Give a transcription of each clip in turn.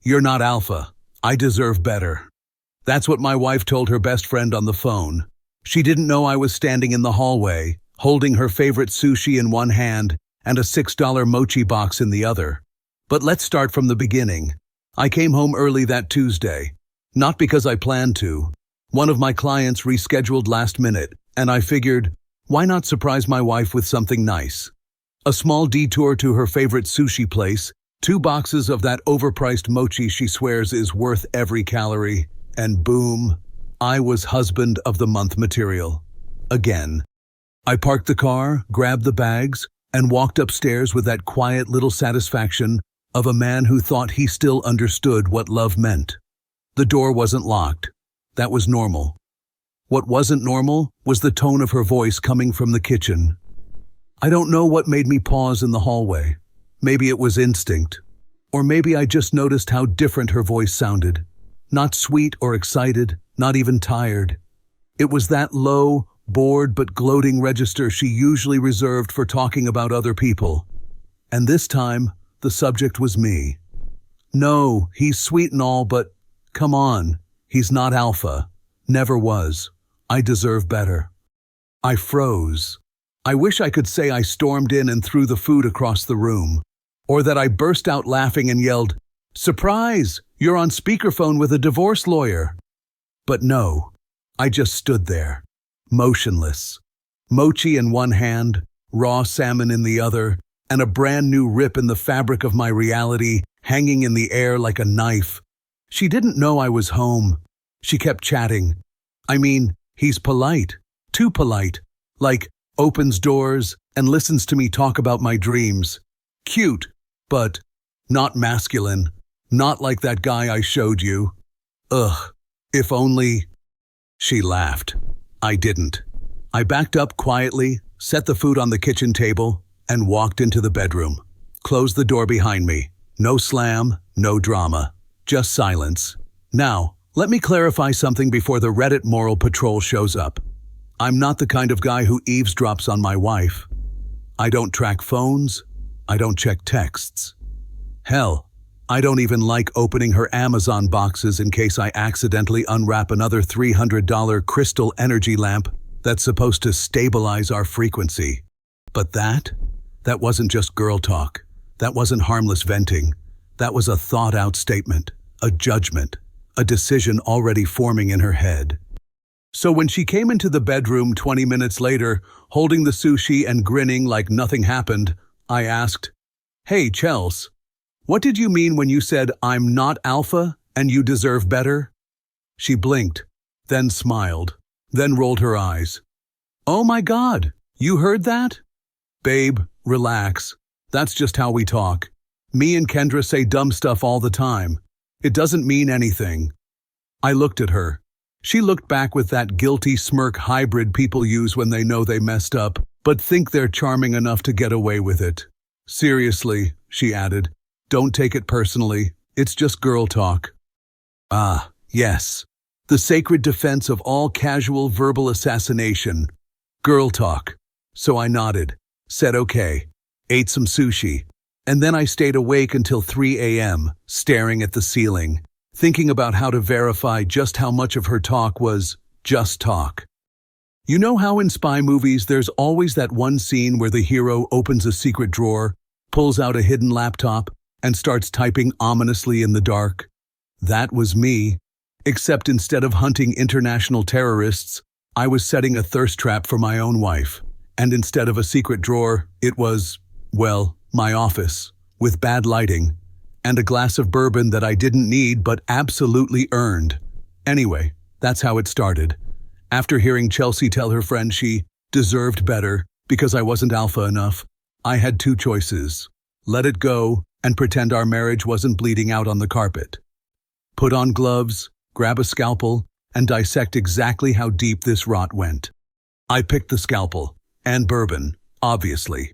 You're not alpha. I deserve better. That's what my wife told her best friend on the phone. She didn't know I was standing in the hallway, holding her favorite sushi in one hand and a $6 mochi box in the other. But let's start from the beginning. I came home early that Tuesday. Not because I planned to. One of my clients rescheduled last minute, and I figured, why not surprise my wife with something nice? A small detour to her favorite sushi place, 2 boxes of that overpriced mochi she swears is worth every calorie, and boom, I was husband of the month material. Again. I parked the car, grabbed the bags, and walked upstairs with that quiet little satisfaction of a man who thought he still understood what love meant. The door wasn't locked. That was normal. What wasn't normal was the tone of her voice coming from the kitchen. I don't know what made me pause in the hallway. Maybe it was instinct. Or maybe I just noticed how different her voice sounded. Not sweet or excited, not even tired. It was that low, bored but gloating register she usually reserved for talking about other people. And this time, the subject was me. No, he's sweet and all, but come on, he's not alpha. Never was. I deserve better. I froze. I wish I could say I stormed in and threw the food across the room, or that I burst out laughing and yelled, "Surprise! You're on speakerphone with a divorce lawyer." But no, I just stood there, motionless. Mochi in one hand, raw salmon in the other, and a brand new rip in the fabric of my reality hanging in the air like a knife. She didn't know I was home. She kept chatting. I mean, he's polite, too polite, like opens doors and listens to me talk about my dreams. Cute, but not masculine, not like that guy I showed you. Ugh, if only. She laughed. I didn't. I backed up quietly, set the food on the kitchen table, and walked into the bedroom. Closed the door behind me. No slam, no drama, just silence. Now, let me clarify something before the Reddit moral patrol shows up. I'm not the kind of guy who eavesdrops on my wife. I don't track phones. I don't check texts. Hell, I don't even like opening her Amazon boxes in case I accidentally unwrap another $300 crystal energy lamp that's supposed to stabilize our frequency. But that wasn't just girl talk. That wasn't harmless venting. That was a thought-out statement, a judgment, a decision already forming in her head. So when she came into the bedroom 20 minutes later, holding the sushi and grinning like nothing happened, I asked, "Hey, Chels, what did you mean when you said I'm not alpha and you deserve better?" She blinked, then smiled, then rolled her eyes. "Oh my God, you heard that?" "Babe, relax. That's just how we talk. Me and Kendra say dumb stuff all the time. It doesn't mean anything." I looked at her. She looked back with that guilty smirk hybrid people use when they know they messed up, but think they're charming enough to get away with it. "Seriously," she added, "don't take it personally. It's just girl talk." Ah, yes. The sacred defense of all casual verbal assassination. Girl talk. So I nodded, said okay, ate some sushi, and then I stayed awake until 3 a.m., staring at the ceiling, thinking about how to verify just how much of her talk was just talk. You know how in spy movies there's always that one scene where the hero opens a secret drawer, pulls out a hidden laptop, and starts typing ominously in the dark? That was me, except instead of hunting international terrorists, I was setting a thirst trap for my own wife. And instead of a secret drawer, it was, well, my office, with bad lighting, and a glass of bourbon that I didn't need but absolutely earned. Anyway, that's how it started. After hearing Chelsea tell her friend she deserved better because I wasn't alpha enough, I had 2 choices. Let it go and pretend our marriage wasn't bleeding out on the carpet. Put on gloves, grab a scalpel, and dissect exactly how deep this rot went. I picked the scalpel, and bourbon, obviously.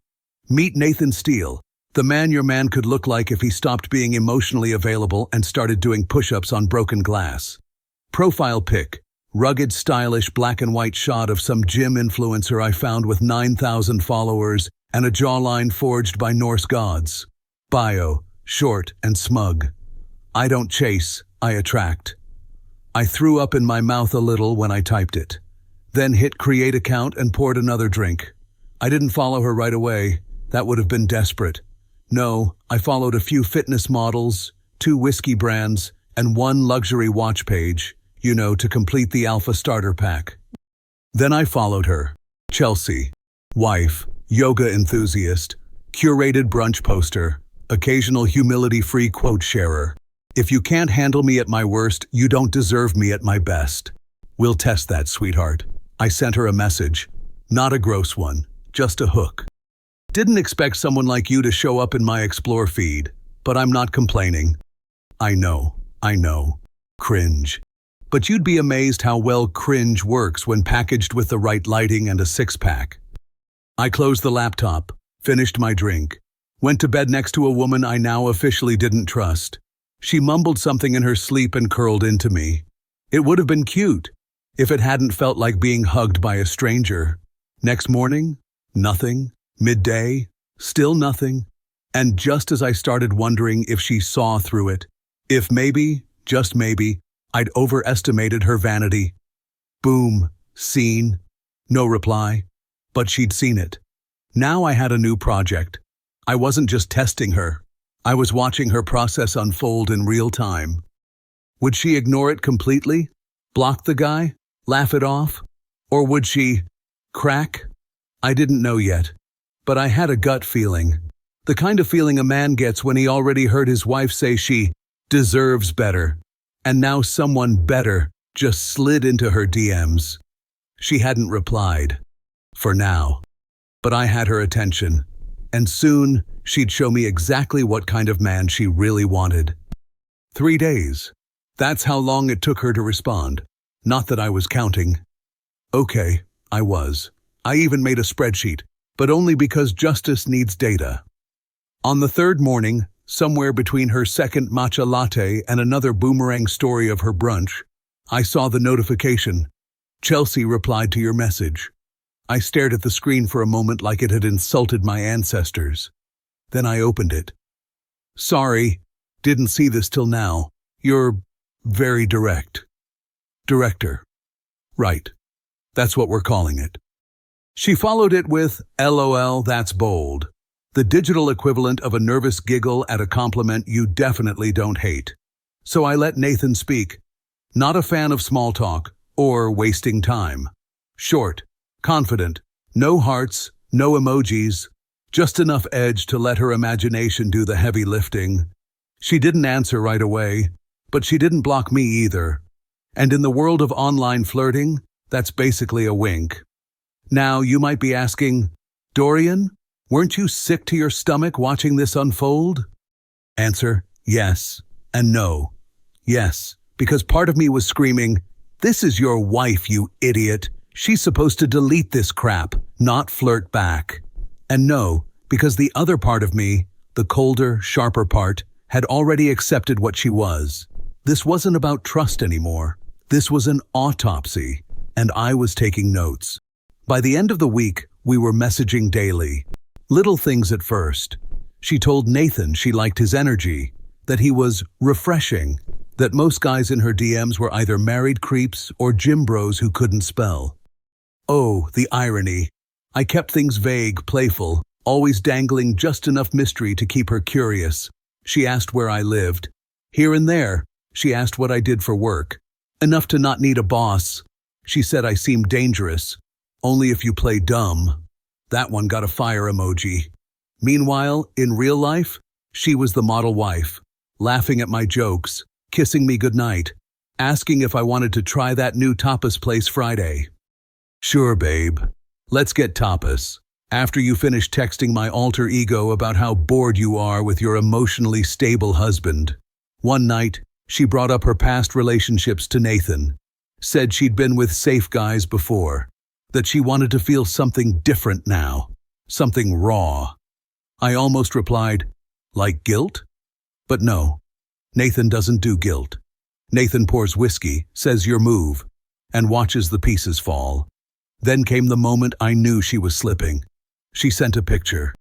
Meet Nathan Steele, the man your man could look like if he stopped being emotionally available and started doing push-ups on broken glass. Profile pic, rugged, stylish black and white shot of some gym influencer I found with 9,000 followers and a jawline forged by Norse gods. Bio, short and smug. I don't chase, I attract. I threw up in my mouth a little when I typed it. Then hit create account and poured another drink. I didn't follow her right away. That would have been desperate. No, I followed a few fitness models, 2 whiskey brands, and 1 luxury watch page, to complete the alpha starter pack. Then I followed her. Chelsea. Wife, yoga enthusiast, curated brunch poster, occasional humility-free quote sharer. If you can't handle me at my worst, you don't deserve me at my best. We'll test that, sweetheart. I sent her a message. Not a gross one, just a hook. Didn't expect someone like you to show up in my Explore feed, but I'm not complaining. I know. Cringe. But you'd be amazed how well cringe works when packaged with the right lighting and a 6-pack. I closed the laptop, finished my drink, went to bed next to a woman I now officially didn't trust. She mumbled something in her sleep and curled into me. It would have been cute if it hadn't felt like being hugged by a stranger. Next morning, nothing. Midday, still nothing. And just as I started wondering if she saw through it, if maybe, just maybe, I'd overestimated her vanity. Boom, seen. No reply. But she'd seen it. Now I had a new project. I wasn't just testing her. I was watching her process unfold in real time. Would she ignore it completely? Block the guy? Laugh it off? Or would she crack? I didn't know yet. But I had a gut feeling. The kind of feeling a man gets when he already heard his wife say she deserves better. And now someone better just slid into her DMs. She hadn't replied. For now. But I had her attention. And soon, she'd show me exactly what kind of man she really wanted. 3 days. That's how long it took her to respond. Not that I was counting. Okay, I was. I even made a spreadsheet, but only because justice needs data. On the 3rd morning, somewhere between her second matcha latte and another boomerang story of her brunch, I saw the notification. Chelsea replied to your message. I stared at the screen for a moment like it had insulted my ancestors. Then I opened it. Sorry, didn't see this till now. You're very direct. Director. Right. That's what we're calling it. She followed it with, LOL, that's bold. The digital equivalent of a nervous giggle at a compliment you definitely don't hate. So I let Nathan speak. Not a fan of small talk or wasting time. Short, confident, no hearts, no emojis, just enough edge to let her imagination do the heavy lifting. She didn't answer right away, but she didn't block me either. And in the world of online flirting, that's basically a wink. Now you might be asking, Dorian, weren't you sick to your stomach watching this unfold? Answer, yes and no. Yes, because part of me was screaming, this is your wife, you idiot. She's supposed to delete this crap, not flirt back. And no, because the other part of me, the colder, sharper part, had already accepted what she was. This wasn't about trust anymore. This was an autopsy, and I was taking notes. By the end of the week, we were messaging daily. Little things at first. She told Nathan she liked his energy, that he was refreshing, that most guys in her DMs were either married creeps or gym bros who couldn't spell. Oh, the irony. I kept things vague, playful, always dangling just enough mystery to keep her curious. She asked where I lived. Here and there, she asked what I did for work. Enough to not need a boss. She said I seemed dangerous. Only if you play dumb. That one got a fire emoji. Meanwhile, in real life, she was the model wife, laughing at my jokes, kissing me goodnight, asking if I wanted to try that new tapas place Friday. Sure, babe. Let's get tapas. After you finish texting my alter ego about how bored you are with your emotionally stable husband. One night, she brought up her past relationships to Nathan, said she'd been with safe guys before, that she wanted to feel something different now, something raw. I almost replied, like guilt? But no, Nathan doesn't do guilt. Nathan pours whiskey, says your move, and watches the pieces fall. Then came the moment I knew she was slipping. She sent a picture.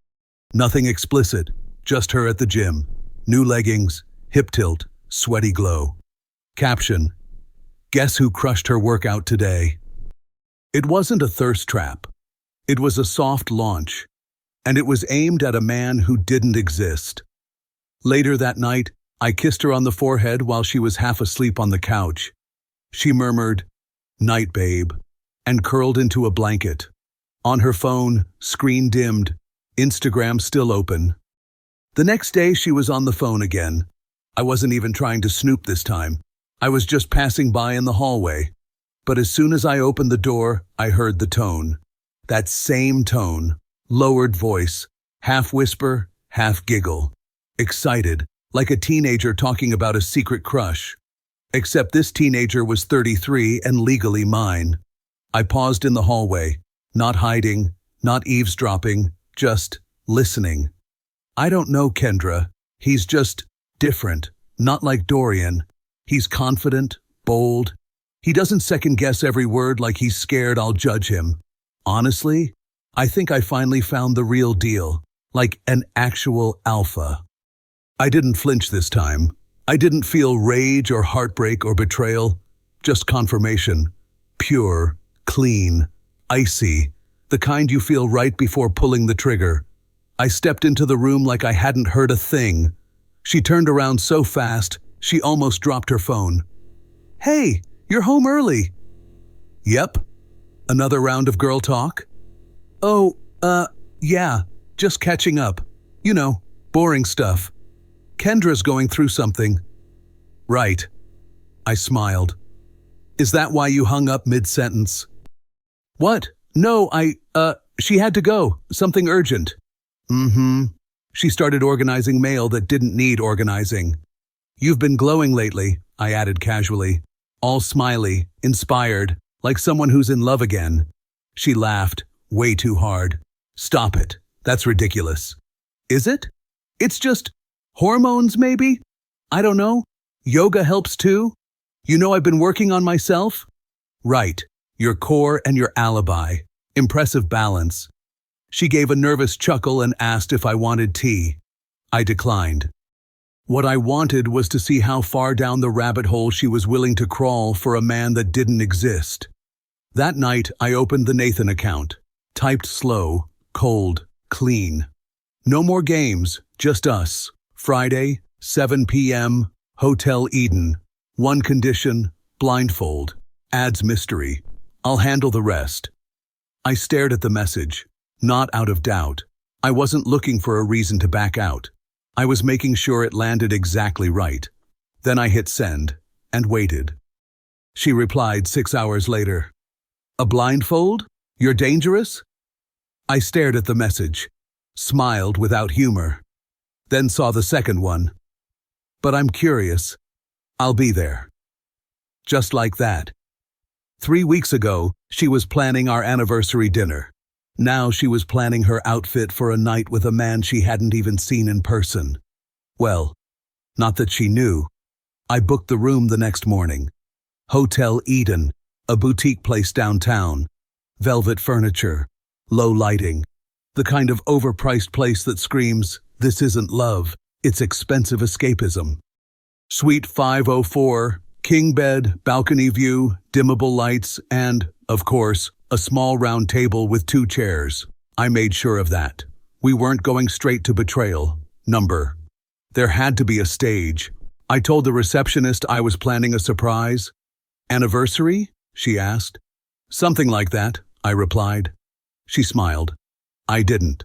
Nothing explicit, just her at the gym. New leggings, hip tilt, sweaty glow. Caption: Guess who crushed her workout today? It wasn't a thirst trap. It was a soft launch, and it was aimed at a man who didn't exist. Later that night, I kissed her on the forehead while she was half asleep on the couch. She murmured, "Night, babe," and curled into a blanket. On her phone, screen dimmed, Instagram still open. The next day she was on the phone again. I wasn't even trying to snoop this time. I was just passing by in the hallway. But as soon as I opened the door, I heard the tone. That same tone, lowered voice, half whisper, half giggle. Excited, like a teenager talking about a secret crush. Except this teenager was 33 and legally mine. I paused in the hallway, not hiding, not eavesdropping, just listening. I don't know Kendra. He's just different, not like Dorian. He's confident, bold. He doesn't second-guess every word like he's scared I'll judge him. Honestly, I think I finally found the real deal, like an actual alpha. I didn't flinch this time. I didn't feel rage or heartbreak or betrayal, just confirmation. Pure, clean, icy, the kind you feel right before pulling the trigger. I stepped into the room like I hadn't heard a thing. She turned around so fast, she almost dropped her phone. "Hey, you're home early." "Yep. Another round of girl talk?" "Oh, yeah, just catching up. You know, boring stuff. Kendra's going through something." "Right." I smiled. "Is that why you hung up mid-sentence?" "What? No, she had to go. Something urgent." "Mm-hmm." She started organizing mail that didn't need organizing. "You've been glowing lately," I added casually. All smiley, inspired, like someone who's in love again. She laughed, way too hard. "Stop it. That's ridiculous." "Is it? It's just hormones, maybe? I don't know. Yoga helps too. You know I've been working on myself." "Right. Your core and your alibi. Impressive balance." She gave a nervous chuckle and asked if I wanted tea. I declined. What I wanted was to see how far down the rabbit hole she was willing to crawl for a man that didn't exist. That night, I opened the Nathan account. Typed slow, cold, clean. No more games, just us. Friday, 7 p.m., Hotel Eden. One condition, blindfold. Adds mystery. I'll handle the rest. I stared at the message, not out of doubt. I wasn't looking for a reason to back out. I was making sure it landed exactly right. Then I hit send, and waited. She replied 6 hours later. "A blindfold? You're dangerous?" I stared at the message, smiled without humor, then saw the second one. "But I'm curious. I'll be there." Just like that. 3 weeks ago, she was planning our anniversary dinner. Now she was planning her outfit for a night with a man she hadn't even seen in person. Well, not that she knew. I booked the room the next morning. Hotel Eden, a boutique place downtown. Velvet furniture, low lighting. The kind of overpriced place that screams, "This isn't love, it's expensive escapism." Suite 504, king bed, balcony view, dimmable lights, and, of course, a small round table with 2 chairs. I made sure of that. We weren't going straight to betrayal. Number. There had to be a stage. I told the receptionist I was planning a surprise. "Anniversary?" she asked. "Something like that," I replied. She smiled. I didn't.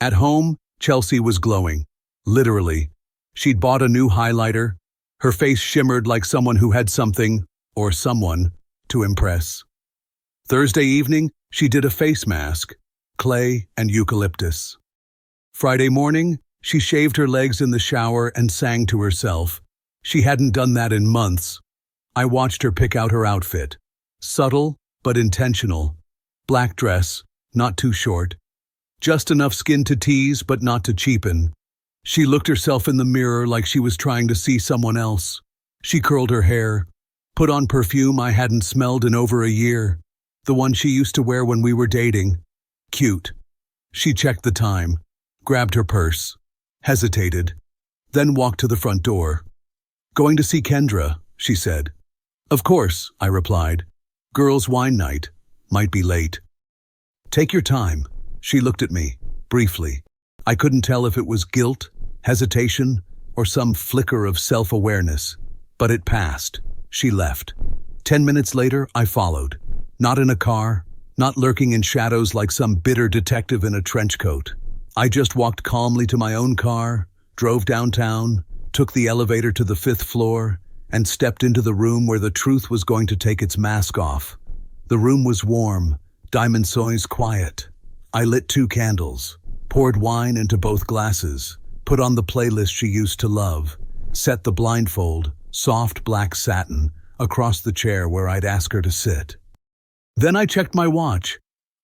At home, Chelsea was glowing. Literally. She'd bought a new highlighter. Her face shimmered like someone who had something, or someone, to impress. Thursday evening, she did a face mask, clay and eucalyptus. Friday morning, she shaved her legs in the shower and sang to herself. She hadn't done that in months. I watched her pick out her outfit. Subtle, but intentional. Black dress, not too short. Just enough skin to tease, but not to cheapen. She looked herself in the mirror like she was trying to see someone else. She curled her hair, put on perfume I hadn't smelled in over a year. The one she used to wear when we were dating. Cute. She checked the time, grabbed her purse, hesitated, then walked to the front door. Going to see Kendra, she said. Of course, I replied. Girls' wine night. Might be late. Take your time. She looked at me, briefly. I couldn't tell if it was guilt, hesitation, or some flicker of self-awareness. But it passed. She left. 10 minutes later, I followed. Not in a car, not lurking in shadows like some bitter detective in a trench coat. I just walked calmly to my own car, drove downtown, took the elevator to the 5th floor, and stepped into the room where the truth was going to take its mask off. The room was warm, Diamond Soy's quiet. I lit 2 candles, poured wine into both glasses, put on the playlist she used to love, set the blindfold, soft black satin, across the chair where I'd ask her to sit. Then I checked my watch.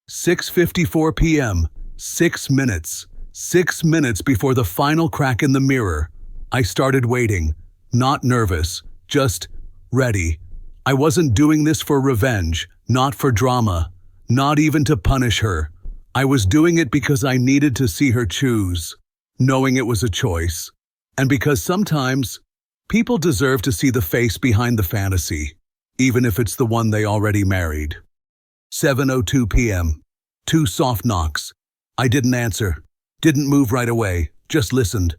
6:54 p.m., 6 minutes. 6 minutes before the final crack in the mirror. I started waiting, not nervous, just ready. I wasn't doing this for revenge, not for drama, not even to punish her. I was doing it because I needed to see her choose, knowing it was a choice, and because sometimes people deserve to see the face behind the fantasy, even if it's the one they already married. 7:02 p.m. 2 soft knocks. I didn't answer, didn't move right away, just listened.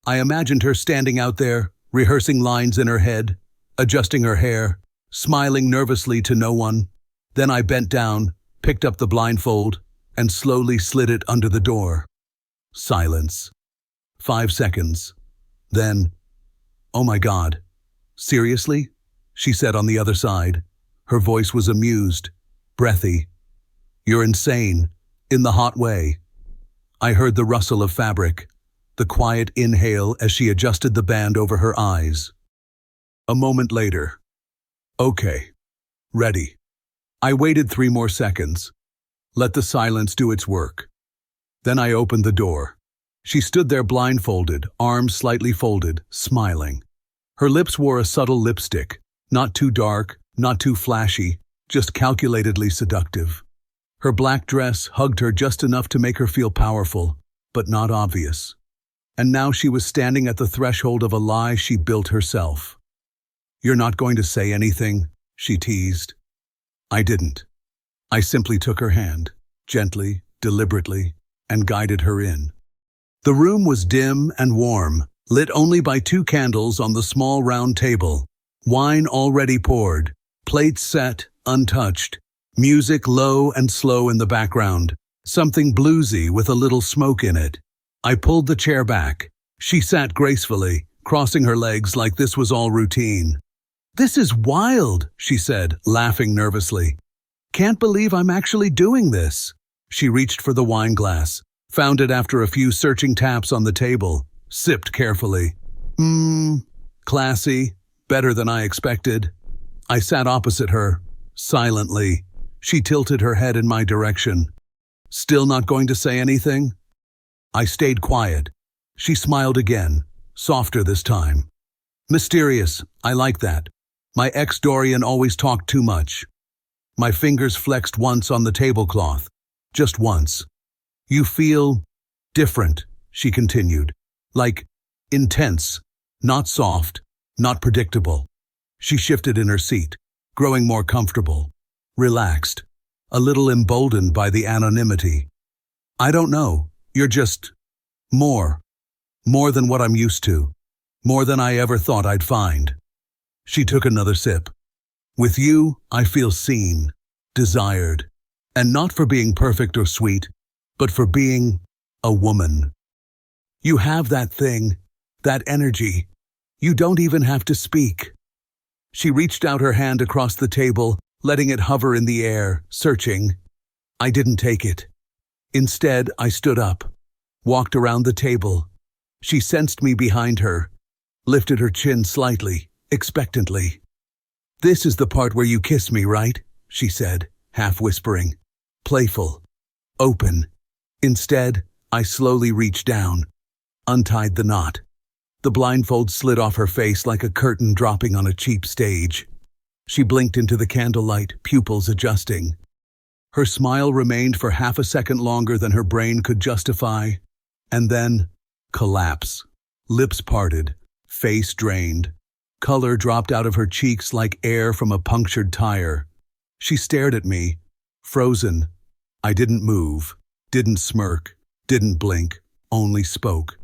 I imagined her standing out there, rehearsing lines in her head, adjusting her hair, smiling nervously to no one. Then I bent down, picked up the blindfold, and slowly slid it under the door. Silence. 5 seconds. Then, "Oh my God. Seriously?" she said on the other side. Her voice was amused, breathy. "You're insane," in the hot way. I heard the rustle of fabric, the quiet inhale as she adjusted the band over her eyes. A moment later. "Okay. Ready." I waited 3 more seconds. Let the silence do its work. Then I opened the door. She stood there blindfolded, arms slightly folded, smiling. Her lips wore a subtle lipstick, not too dark, not too flashy, just calculatedly seductive. Her black dress hugged her just enough to make her feel powerful, but not obvious. And now she was standing at the threshold of a lie she built herself. "You're not going to say anything?" she teased. I didn't. I simply took her hand, gently, deliberately, and guided her in. The room was dim and warm, lit only by 2 candles on the small round table. Wine already poured, plates set, untouched, music low and slow in the background, something bluesy with a little smoke in it. I pulled the chair back. She sat gracefully, crossing her legs like this was all routine. "This is wild," she said, laughing nervously. "Can't believe I'm actually doing this." She reached for the wine glass, found it after a few searching taps on the table, sipped carefully. Classy, better than I expected. I sat opposite her, silently. She tilted her head in my direction. "Still not going to say anything?" I stayed quiet. She smiled again, softer this time. "Mysterious, I like that. My ex Dorian always talked too much." My fingers flexed once on the tablecloth, just once. "You feel different," she continued, "like intense, not soft, not predictable." She shifted in her seat, growing more comfortable, relaxed, a little emboldened by the anonymity. "I don't know, you're just more than what I'm used to, more than I ever thought I'd find." She took another sip. "With you, I feel seen, desired, and not for being perfect or sweet, but for being a woman. You have that thing, that energy. You don't even have to speak." She reached out her hand across the table, letting it hover in the air, searching. I didn't take it. Instead, I stood up, walked around the table. She sensed me behind her, lifted her chin slightly, expectantly. "This is the part where you kiss me, right?" she said, half whispering. Playful, open. Instead, I slowly reached down, untied the knot. The blindfold slid off her face like a curtain dropping on a cheap stage. She blinked into the candlelight, pupils adjusting. Her smile remained for half a second longer than her brain could justify, and then collapse. Lips parted, face drained. Color dropped out of her cheeks like air from a punctured tire. She stared at me, frozen. I didn't move, didn't smirk, didn't blink, only spoke.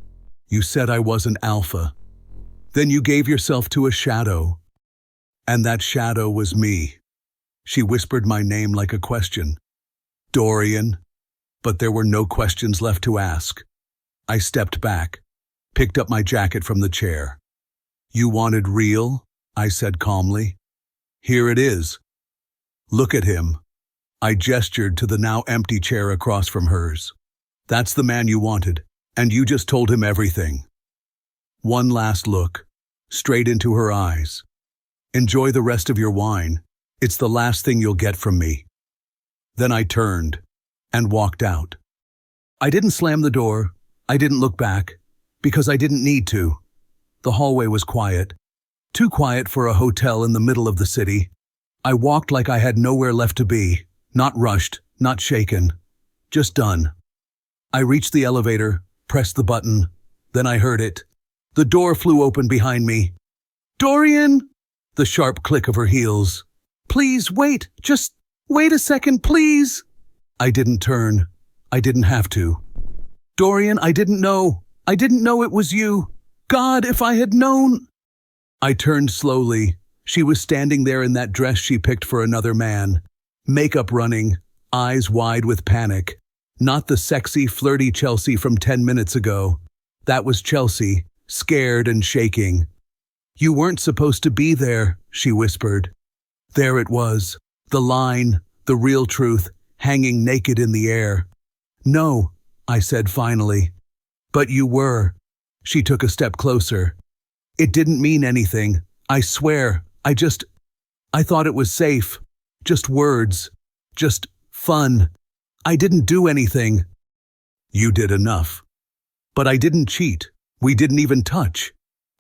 You said I wasn't alpha. Then you gave yourself to a shadow. And that shadow was me. She whispered my name like a question. Dorian. But there were no questions left to ask. I stepped back, picked up my jacket from the chair. You wanted real? I said calmly. Here it is. Look at him. I gestured to the now empty chair across from hers. That's the man you wanted, and you just told him everything. One last look, straight into her eyes. Enjoy the rest of your wine. It's the last thing you'll get from me. Then I turned and walked out. I didn't slam the door. I didn't look back, because I didn't need to. The hallway was quiet, too quiet for a hotel in the middle of the city. I walked like I had nowhere left to be, not rushed, not shaken, just done. I reached the elevator, pressed the button, then I heard it. The door flew open behind me. Dorian! The sharp click of her heels. Please wait, just wait a second, please. I didn't turn. I didn't have to. Dorian, I didn't know. I didn't know it was you. God, if I had known. I turned slowly. She was standing there in that dress she picked for another man. Makeup running, eyes wide with panic. Not the sexy, flirty Chelsea from 10 minutes ago. That was Chelsea, scared and shaking. You weren't supposed to be there, she whispered. There it was, the line, the real truth, hanging naked in the air. No, I said finally. But you were. She took a step closer. It didn't mean anything, I swear. I thought it was safe. Just words. Just fun. I didn't do anything. You did enough. But I didn't cheat. We didn't even touch.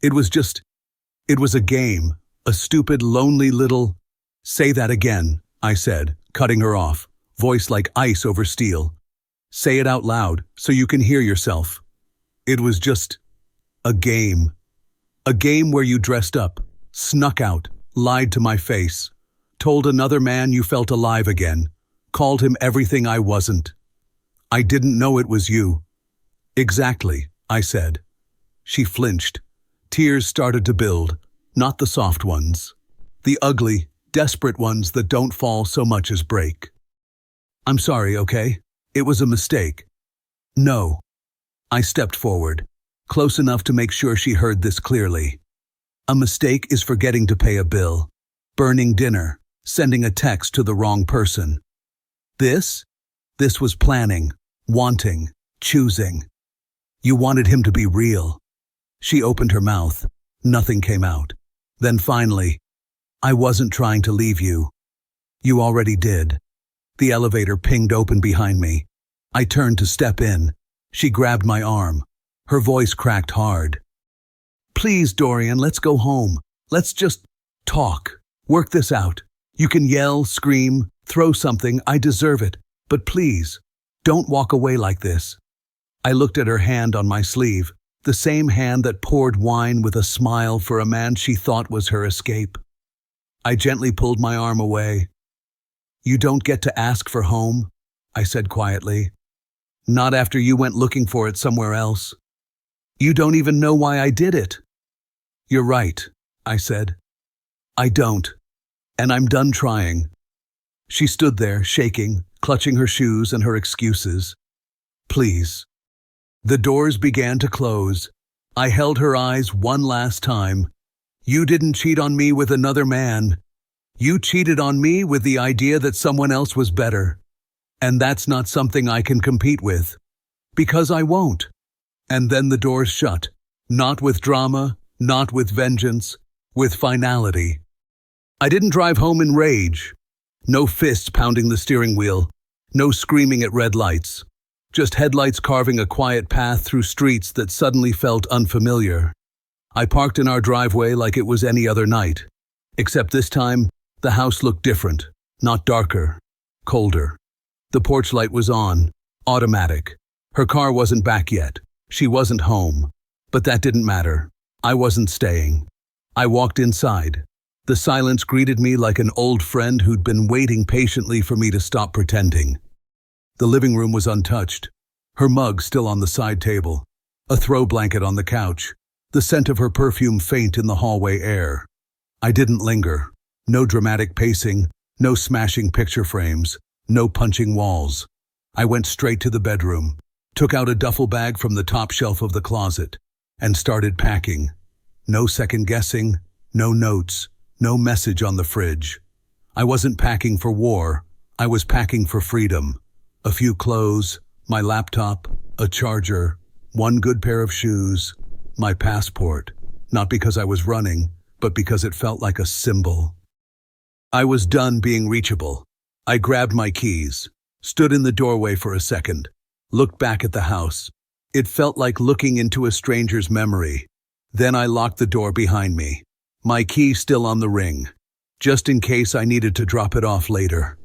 It was a game. A stupid, lonely little... Say that again, I said, cutting her off, voice like ice over steel. Say it out loud, so you can hear yourself. It was just a game. A game where you dressed up, snuck out, lied to my face, told another man you felt alive again, called him everything I wasn't. I didn't know it was you. Exactly, I said. She flinched. Tears started to build, not the soft ones. The ugly, desperate ones that don't fall so much as break. I'm sorry, okay? It was a mistake. No. I stepped forward, close enough to make sure she heard this clearly. A mistake is forgetting to pay a bill, burning dinner, sending a text to the wrong person. This was planning, wanting, choosing. You wanted him to be real. She opened her mouth. Nothing came out. Then finally, I wasn't trying to leave you. You already did. The elevator pinged open behind me. I turned to step in. She grabbed my arm. Her voice cracked hard. Please, Dorian, let's go home. Let's just talk. Work this out. You can yell, scream, throw something. I deserve it. But please, don't walk away like this. I looked at her hand on my sleeve, the same hand that poured wine with a smile for a man she thought was her escape. I gently pulled my arm away. You don't get to ask for home, I said quietly. Not after you went looking for it somewhere else. You don't even know why I did it. You're right, I said. I don't, and I'm done trying. She stood there, shaking, clutching her shoes and her excuses. Please. The doors began to close. I held her eyes one last time. You didn't cheat on me with another man. You cheated on me with the idea that someone else was better. And that's not something I can compete with. Because I won't. And then the doors shut. Not with drama, not with vengeance, with finality. I didn't drive home in rage. No fists pounding the steering wheel. No screaming at red lights. Just headlights carving a quiet path through streets that suddenly felt unfamiliar. I parked in our driveway like it was any other night. Except this time, the house looked different. Not darker. Colder. The porch light was on. Automatic. Her car wasn't back yet. She wasn't home. But that didn't matter. I wasn't staying. I walked inside. The silence greeted me like an old friend who'd been waiting patiently for me to stop pretending. The living room was untouched, her mug still on the side table, a throw blanket on the couch, the scent of her perfume faint in the hallway air. I didn't linger. No dramatic pacing, no smashing picture frames, no punching walls. I went straight to the bedroom, took out a duffel bag from the top shelf of the closet, and started packing. No second guessing, no notes, no message on the fridge. I wasn't packing for war, I was packing for freedom. A few clothes, my laptop, a charger, one good pair of shoes, my passport, not because I was running, but because it felt like a symbol. I was done being reachable. I grabbed my keys, stood in the doorway for a second, looked back at the house. It felt like looking into a stranger's memory. Then I locked the door behind me, my key still on the ring, just in case I needed to drop it off later.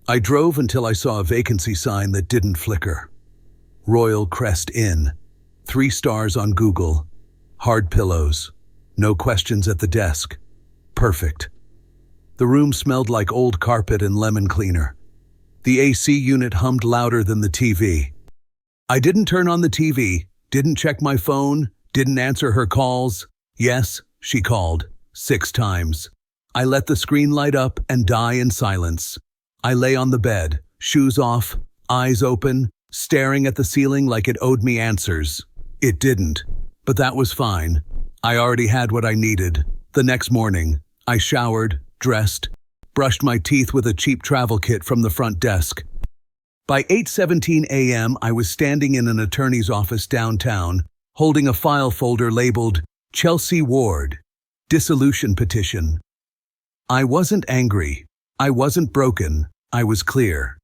I drove until I saw a vacancy sign that didn't flicker. Royal Crest Inn, 3 stars on Google, hard pillows, no questions at the desk. Perfect. The room smelled like old carpet and lemon cleaner. The AC unit hummed louder than the TV. I didn't turn on the TV, didn't check my phone, didn't answer her calls. Yes, she called, 6 times. I let the screen light up and die in silence. I lay on the bed, shoes off, eyes open, staring at the ceiling like it owed me answers. It didn't, but that was fine. I already had what I needed. The next morning, I showered, dressed, brushed my teeth with a cheap travel kit from the front desk. By 8:17 a.m., I was standing in an attorney's office downtown, holding a file folder labeled Chelsea Ward, Dissolution Petition. I wasn't angry. I wasn't broken. I was clear.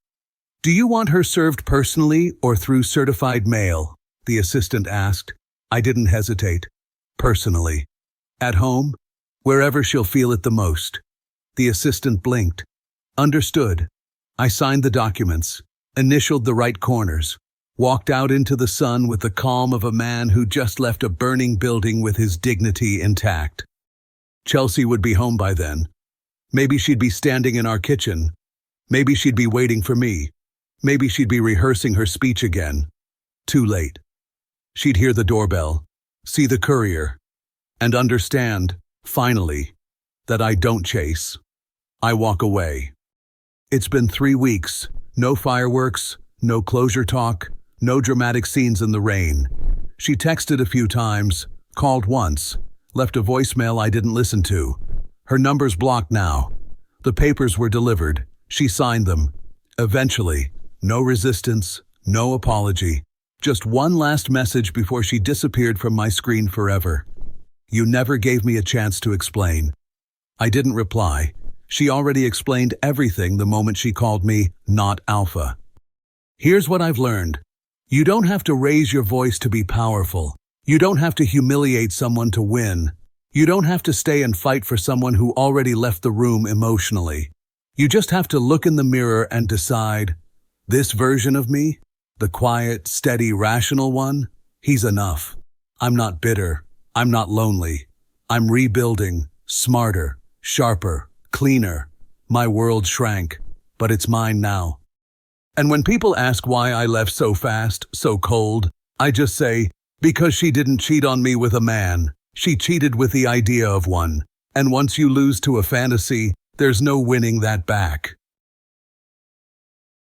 "Do you want her served personally or through certified mail?" the assistant asked. I didn't hesitate. Personally. At home? Wherever she'll feel it the most. The assistant blinked. Understood. I signed the documents, initialed the right corners, walked out into the sun with the calm of a man who just left a burning building with his dignity intact. Chelsea would be home by then. Maybe she'd be standing in our kitchen. Maybe she'd be waiting for me. Maybe she'd be rehearsing her speech again. Too late. She'd hear the doorbell, see the courier, and understand, finally, that I don't chase. I walk away. It's been 3 weeks. No fireworks, no closure talk, no dramatic scenes in the rain. She texted a few times, called once, left a voicemail I didn't listen to. Her number's blocked now. The papers were delivered. She signed them. Eventually, no resistance, no apology. Just one last message before she disappeared from my screen forever. "You never gave me a chance to explain." I didn't reply. She already explained everything the moment she called me not alpha. Here's what I've learned. You don't have to raise your voice to be powerful. You don't have to humiliate someone to win. You don't have to stay and fight for someone who already left the room emotionally. You just have to look in the mirror and decide, this version of me, the quiet, steady, rational one, he's enough. I'm not bitter. I'm not lonely. I'm rebuilding, smarter, sharper, cleaner. My world shrank, but it's mine now. And when people ask why I left so fast, so cold, I just say, because she didn't cheat on me with a man. She cheated with the idea of one. And once you lose to a fantasy, there's no winning that back.